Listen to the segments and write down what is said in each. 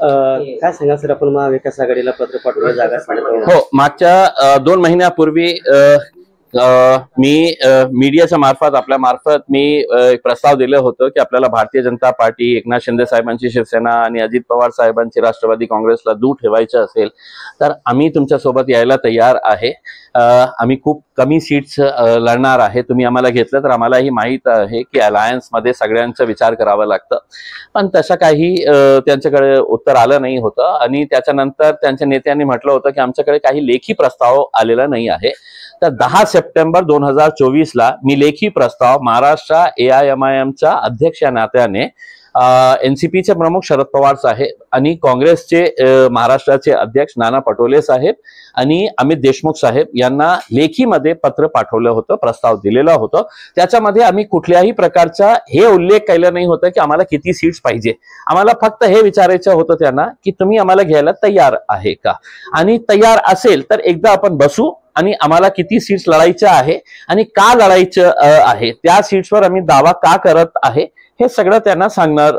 काय सांगा सर, आपण महाविकास आघाडीला पत्र पाठवलं जागा मिळत? हो, मागच्या 2 महिन्यापूर्वी मी मीडियाच्या मार्फत आपल्या मार्फत मी एक प्रस्ताव दिलं होतं की आपल्याला भारतीय जनता पार्टी, एकनाथ शिंदे साहेबांची शिवसेना आणि अजित पवार साहेबांची राष्ट्रवादी काँग्रेसला दूर ठेवायचं असेल तर आम्ही तुमच्यासोबत यायला तयार आहे. आम्ही खूप कमी सीट्स लढणार आहे. तुम्ही आम्हाला घेतलं तर आम्हालाही माहीत आहे की अलायन्स मध्ये सगळ्यांचा विचार करावा लागतं, पण तसं काही त्यांच्याकडे उत्तर आलं नाही होतं. आणि त्याच्यानंतर त्यांच्या नेत्यांनी म्हटलं होतं की आमच्याकडे काही लेखी प्रस्ताव आलेला नाही आहे. तर 10 सप्टेंबर 2024 मी लेखी प्रस्ताव महाराष्ट्र AIMIMच्या अध्यक्ष या नात्याने NCPचे प्रमुख शरद पवार साहेब आणि काँग्रेसचे महाराष्ट्राचे अध्यक्ष नाना पटोले साहेब आणि अमित देशमुख साहेब यांना लेखीमध्ये पत्र पाठवलं होतं, प्रस्ताव दिलेला होतं. त्याच्यामध्ये आम्ही कुठल्याही प्रकारचा हे उल्लेख केला नाही होता की आम्हाला किती सीट्स पाहिजे. आम्हाला फक्त हे विचारायचं होतं त्यांना की तुम्ही आम्हाला घ्यायला तयार आहे का, आणि तयार असेल तर एकदा आपण बसू आणि आम्हाला किती सीट्स लढायच्या आहे आणि का लढायचं आहे, त्या सीट्सवर आम्ही दावा का करत आहे हे सगळं त्यांना सांगणार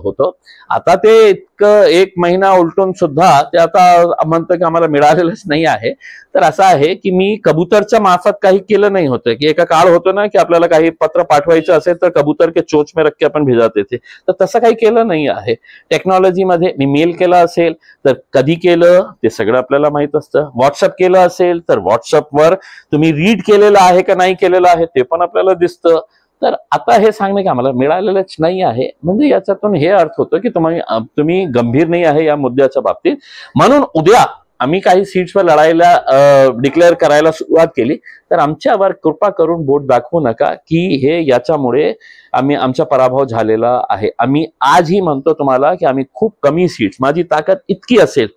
होतं. आता ते इतकं 1 महिना उलटून सुद्धा ते आता म्हणतं की आम्हाला मिळालेलंच नाही आहे. तर असं आहे की मी कबूतरच्या मार्फत काही केलं नाही होतं, की एका काळ होतो ना की आपल्याला काही पत्र पाठवायचं असेल तर कबूतर के चोच में रख के आपण भिजाते थे, तर तसं काही केलं नाही आहे. टेक्नॉलॉजीमध्ये मी मेल केला असेल तर कधी केलं ते सगळं आपल्याला माहित असतं. व्हॉट्सअप केलं असेल तर व्हॉट्सअपवर तुम्ही रीड केलेलं आहे का नाही केलेलं आहे ते पण आपल्याला दिसतं. तर आता हे सांगणे की आम्हाला मिळालेलंच नाही आहे म्हणजे याच्यातून हे अर्थ होतो की तुम्ही गंभीर नाही आहे या मुद्द्याच्या बाबतीत. म्हणून उद्या आम्ही काही सीट्सवर लढायला डिक्लेअर करायला सुरुवात केली तर आमच्यावर कृपा करून बोट दाखवू नका की हे याच्यामुळे आमचा पराभव झालेला आहे. आम्ही आजही म्हणतो तुम्हाला की आम्ही खूप कमी सीट्स, माझी ताकद इतकी असेल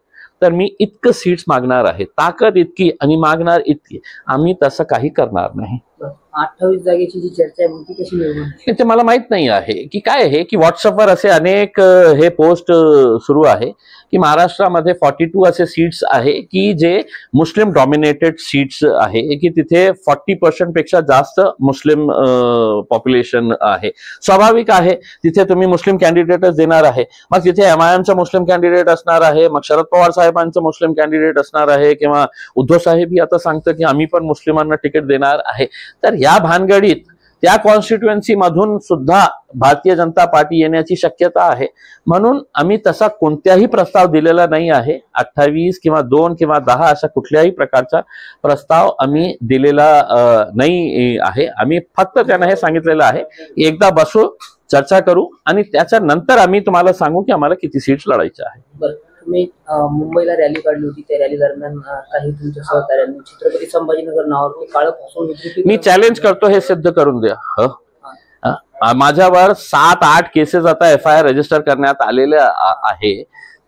तर मी इतकं सीट्स मागणार आहे, ताकद इतकी आणि मागणार इतकी, आम्ही तसं काही करणार नाही. 28 जागेची जी चर्चा आहे ती कशी निर्माण ते मला माहित नाही आहे की काय आहे की व्हॉट्सअपवर असे अनेक हे पोस्ट सुरू आहे की महाराष्ट्रामध्ये 42 असे सीट्स आहे की जे मुस्लिम डॉमिनेटेड सीट्स आहे की तिथे 40% पेक्षा जास्त मुस्लिम पॉप्युलेशन आहे. स्वाभाविक आहे तिथे तुम्ही मुस्लिम कॅन्डिडेटच देणार आहे. मग तिथे MIMचा मुस्लिम कॅन्डिडेट असणार आहे, मग शरद पवार साहेबांचं मुस्लिम कॅन्डिडेट असणार आहे, किंवा उद्धव साहेब आता सांगतं की आम्ही पण मुस्लिमांना तिकीट देणार आहे. तर या भानगडीत त्या कॉन्स्टिट्युएन्सी मधून सुद्धा भारतीय जनता पार्टी येण्याची शक्यता आहे. म्हणून आम्ही तसा कोणत्याही प्रस्ताव दिलेला नाही आहे. 28 किंवा 2 किंवा 10 अशा कुठल्याही प्रकारचा प्रस्ताव आम्ही दिलेला नाही आहे. आम्ही फक्त त्यांना हे सांगितलेलं आहे एकदा बसू, चर्चा करू आणि त्याच्यानंतर आम्ही तुम्हाला सांगू की आम्हाला किती सीट्स लढायच्या आहे. तुम्ही मुंबईला रॅली काढली होती, त्या रॅली दरम्यान काही तुमच्या सहकार्यांनी छत्रपती संभाजीनगर नावावर काळं फसवणूक, मी चॅलेंज करतो हे सिद्ध करून द्या. माझ्यावर 7-8 केसेस आता FIR रजिस्टर करण्यात आलेले आहे.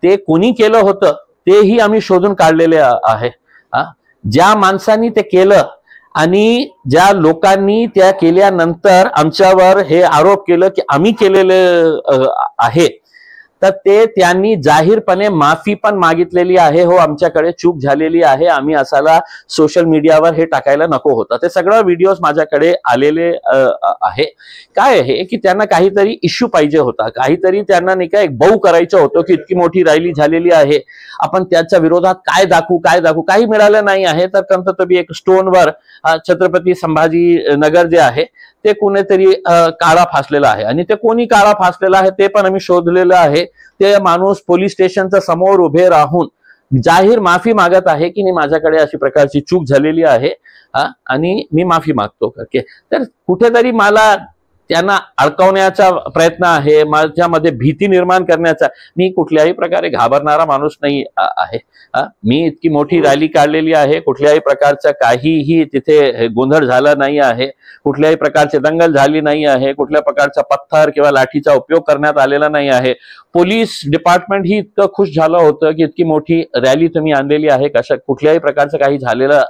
ते कोणी केलं होतं तेही आम्ही शोधून काढलेले आहे. ज्या माणसांनी ते केलं आणि ज्या लोकांनी त्या केल्यानंतर आमच्यावर हे आरोप केलं की आम्ही केलेले आहे तर त्यांनी जाहीरपणे माफी पण मागितलेली आहे. हो, आमच्याकडे चूक झालेली आहे, आम्ही असाला सोशल मीडियावर हे टाकायला नको होतं. ते सगळं व्हिडिओज माझ्याकडे आलेले आहे. काय आहे की त्यांना काहीतरी इश्यू पाहिजे होता, काहीतरी त्यांना नाही का एक बऊ करायचं होतं की इतकी मोठी रॅली झालेली आहे, आपण त्याच्या विरोधात काय दाखवू, काही मिळालं नाही आहे. तर कंततबी एक स्टोनवर छत्रपती संभाजीनगर जे आहे ते कोणीतरी काळा फासलेला आहे आणि ते कोणी काळा फासलेला आहे ते पण आम्ही शोधलेलं आहे. ते माणूस पोलीस स्टेशनच्या समोर उभे राहून जाहीर माफी मागत आहे की नाही माझ्याकडे अशी प्रकारची चूक झालेली आहे आणि मी माफी मागतो. तर कुठेतरी मला त्यांना अडकवण्याचा प्रयत्न आहे, माझ्यामध्ये भीती निर्माण करण्याचा. मी कुठल्याही प्रकारे घाबरणारा माणूस नाही आहे. मी इतकी मोठी रॅली काढलेली आहे, कुठल्याही प्रकारचा काहीही तिथे गोंधळ झाला नाही आहे, कुठल्याही प्रकारची दंगल झाली नाही आहे, कुठल्या प्रकारचा पत्थर किंवा लाठीचा उपयोग करण्यात आलेला नाही आहे. पोलीस डिपार्टमेंट ही इतकं खुश झालं होतं की इतकी मोठी रॅली तुम्ही आणलेली आहे, कशा कुठल्याही प्रकारचं काही झालेलं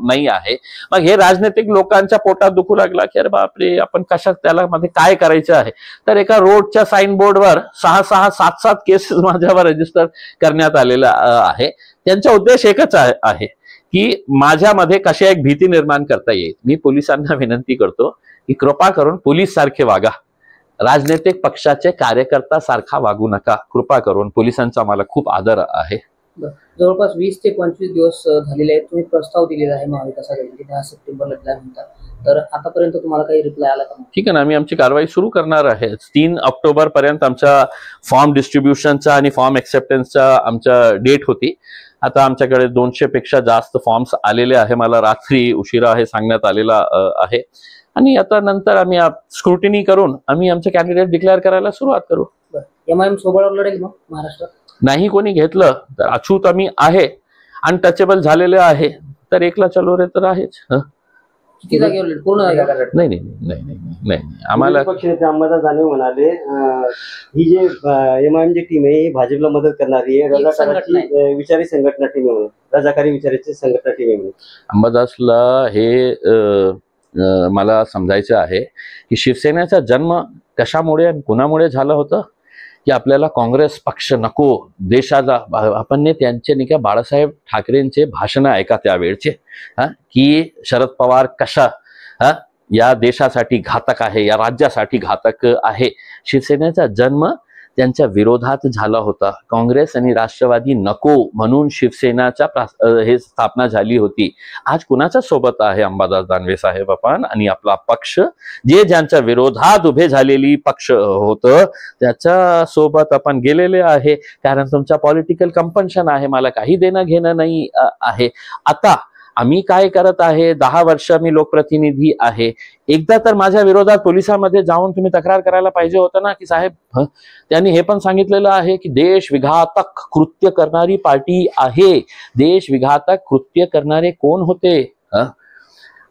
नाही आहे. मग हे राजनैतिक लोकांच्या पोटात दुखू लागला की अरे बापरे आपण कशात त्याला मध्ये काय करायचं आहे. तर एका रोडच्या साइन बोर्डवर 6-6, 7-7 केसेस माझ्यावर रजिस्टर करण्यात आलेला आहे. त्यांचा उद्देश एकच आहे की माझ्यामध्ये कशा एक भीती निर्माण करता येईल. मी पोलिसांना विनंती करतो की कृपा करून पोलीस सारखे वागा. राजनैतिक पक्षाचे कार्यकर्ता सारखा वागू नका कृपा करून. पोलिसांचा मला खूप आदर आहे. जवळपास 20 ते 25 दिवस झालेले आहेत. तुम्ही प्रस्ताव दिलेला आहे महाविकास आघाडीने 10 सप्टेंबरला दिल्यानंतर, तर आतापर्यंत तुम्हाला काही रिप्लाय आला का? ठीक आहे ना, आम्ही आमची कारवाई सुरू करणार आहे. 3 ऑक्टोबर पर्यंत आमच्या फॉर्म डिस्ट्रीब्युशनचा आणि फॉर्म एक्सेप्टन्सचा आमच्या डेट होती. आता आमच्याकडे 200 पेक्षा जास्त फॉर्म्स आलेले आहे. मला रात्री उशिरा हे सांगण्यात आलेला आहे. आणि आता नंतर आम्ही स्क्रुटिनी करून आम्ही आमचे कॅन्डिडेट डिक्लेअर करायला सुरुवात करू. MIM सोबळावर लढेल मग महाराष्ट्रात? नाही कोणी घेतलं तर अछूत आम्ही आहे, अनटचेबल झालेले आहे, तर एकला चलो रे तर आहेच. किती जागेवर लढेल? पूर्ण जागेवर? नाही नाही नाही नाही नाही आम्हाला पक्षनेते अंबादास दानवे म्हणाले ही जे MIM जी टीम आहे ही भाजपला मदत करणारी आहे, रजाकाराची विचारी संघटना टीम आहे, रजाकारी विचाराची संघटना टीम आहे. अंबादासला हे मला समजायचं आहे की शिवसेनेचा जन्म कशामुळे आणि कुणामुळे झालं होतं की आपल्याला काँग्रेस पक्ष नको देशाचा. आपण त्यांचे नाही का बाळासाहेब ठाकरेंचे भाषण ऐका त्यावेळचे, की शरद पवार कशा या देशासाठी घातक आहे, या राज्यासाठी घातक आहे. शिवसेनेचा जन्म त्यांच्या विरोधात झाला होता. काँग्रेस आणि राष्ट्रवादी नको म्हणून शिवसेनाच्या हे स्थापना झाली होती. आज कुणाच्या सोबत आहे अंबादास दानवे साहेब आपण आणि आपला पक्ष, जे ज्यांच्या विरोधात उभे झालेली पक्ष होतं त्याच्या सोबत आपण गेलेले आहे. कारण तुमचा पॉलिटिकल कंपल्शन आहे, मला काही देणं घेणं नाही आहे. आता आम्ही काय करत आहे, 10 वर्ष मी लोकप्रतिनिधी आहे. एकदा तर माझ्या विरोधात पोलिसांमध्ये जाऊन तुम्ही तक्रार करायला पाहिजे होतं ना की साहेब त्यांनी हे पण सांगितलेलं आहे की देश विघातक कृत्य करणारी पार्टी आहे. देश विघातक कृत्य करणारे कोण होते?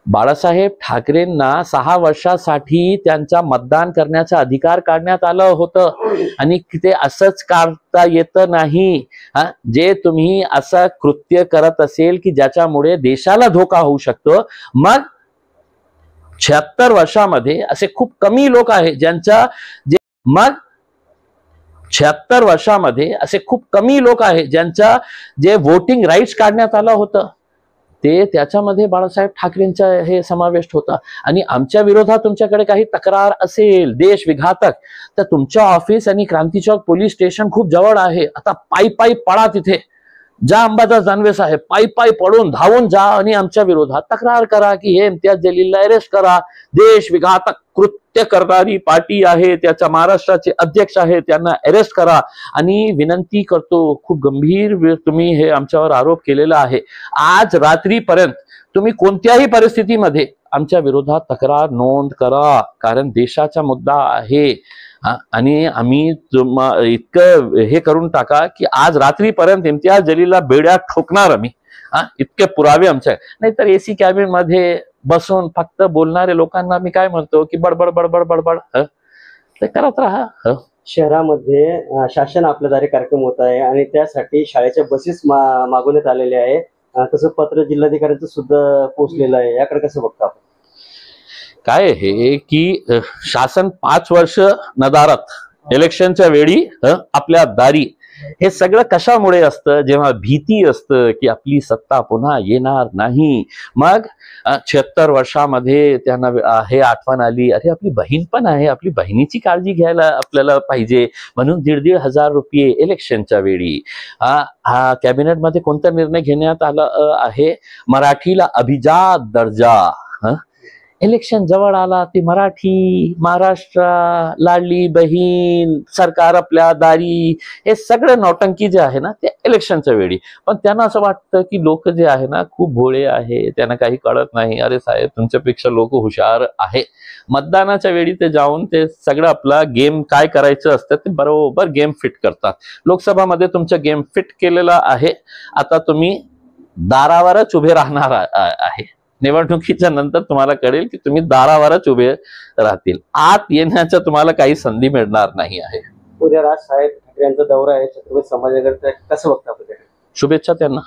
बाळासाहेब ठाकरेंना 6 वर्षासाठी त्यांचा मतदान करण्याचा अधिकार काढण्यात आलं होतं आणि ते असंच काढता येत नाही. जे तुम्ही असं कृत्य करत असेल की ज्याच्यामुळे देशाला धोका होऊ शकतो, मग 76 वर्षामध्ये असे खूप कमी लोक आहेत ज्यांच्या मग 76 वर्षामध्ये असे खूप कमी लोक आहेत ज्यांच्या जे वोटिंग राईट्स काढण्यात आलं होतं ते त्याच्यामध्ये बाळासाहेब ठाकरेंचा हे समावेश होता. आणि आमच्या विरोधात तुमच्याकडे काही तक्रार असेल देश विघातक, तर तुमच्या ऑफिस आणि क्रांती चौक पोलीस स्टेशन खूप जवळ आहे. आता पायी पळा तिथे जा अंबादास दानवे साहेब, पायी पडून धावून जा आणि आमच्या विरोधात तक्रार करा की हे इम्तियाज जलीलला अरेस्ट करा. देश विघातक कृत्य करणारी पार्टी आहे, त्याच्या महाराष्ट्राचे अध्यक्ष आहे, त्यांना अरेस्ट करा. आणि विनंती करतो, खूप गंभीर तुम्ही हे आमच्यावर आरोप केलेला आहे. आज रात्रीपर्यंत तुम्ही कोणत्याही परिस्थितीमध्ये आमच्या विरोधात तक्रार नोंद करा, कारण देशाचा मुद्दा आहे. आणि आम्ही इतकं हे करून टाका की आज रात्रीपर्यंत इम्तियाज जलीलला बेड्या ठोकणार आम्ही. इतके पुरावे आमच्या. नाहीतर AC कॅबिन मध्ये बसून फक्त बोलणारे लोकांना मी काय म्हणतो की बडबड बडबड बडबड ते करत राहा. शहरामध्ये शासन आपल्याद्वारे कार्यक्रम होत आहे आणि त्यासाठी शाळेच्या बसेस मागवण्यात आलेले आहे. तसं पत्र जिल्हाधिकाऱ्यांचं सुद्धा पोहोचलेलं आहे. याकडे कसं बघता आपण? काय हे की शासन 5 वर्ष नदारत इलेक्शनच्या वेळी आपल्या दारी, हे सगळं कशामुळे असतं? जेव्हा भीती असतं की आपली सत्ता पुन्हा येणार नाही. मग 76 वर्षामध्ये त्यांना हे आठवण आली, अरे आपली बहीण पण आहे, आपली बहिणीची काळजी घ्यायला आपल्याला पाहिजे, म्हणून 1,500 रुपये इलेक्शनच्या वेळी. कॅबिनेटमध्ये कोणता निर्णय घेण्यात आला आहे? मराठीला अभिजात दर्जा. इलेक्शन जवळ आला ती मराठी, महाराष्ट्र, लाडली बहीण, सरकार आपल्या दारी, हे सगळे नौटंकी जे आहे ना ते इलेक्शनच्या वेळी. पण त्यांना असं वाटतं की लोक जे आहे ना खूप भोळे आहे, त्यांना काही कळत नाही. अरे साहेब, तुमच्यापेक्षा लोक हुशार आहे. मतदानाच्या वेळी ते जाऊन ते सगळं आपला गेम काय करायचं असतं ते बरोबर गेम फिट करतात. लोकसभामध्ये तुमचं गेम फिट केलेला आहे. आता तुम्ही दारावरच उभे राहणार आहे. निवडणुकीच्या नंतर तुम्हाला कळेल की तुम्ही दारावरच उभे राहतील, आत येण्याचा तुम्हाला काही संधी मिळणार नाही आहे. उद्या राजसाहेब ठाकरे यांचा दौरा आहे छत्रपती संभाजीनगर, कसं बघता आपण? शुभेच्छा त्यांना.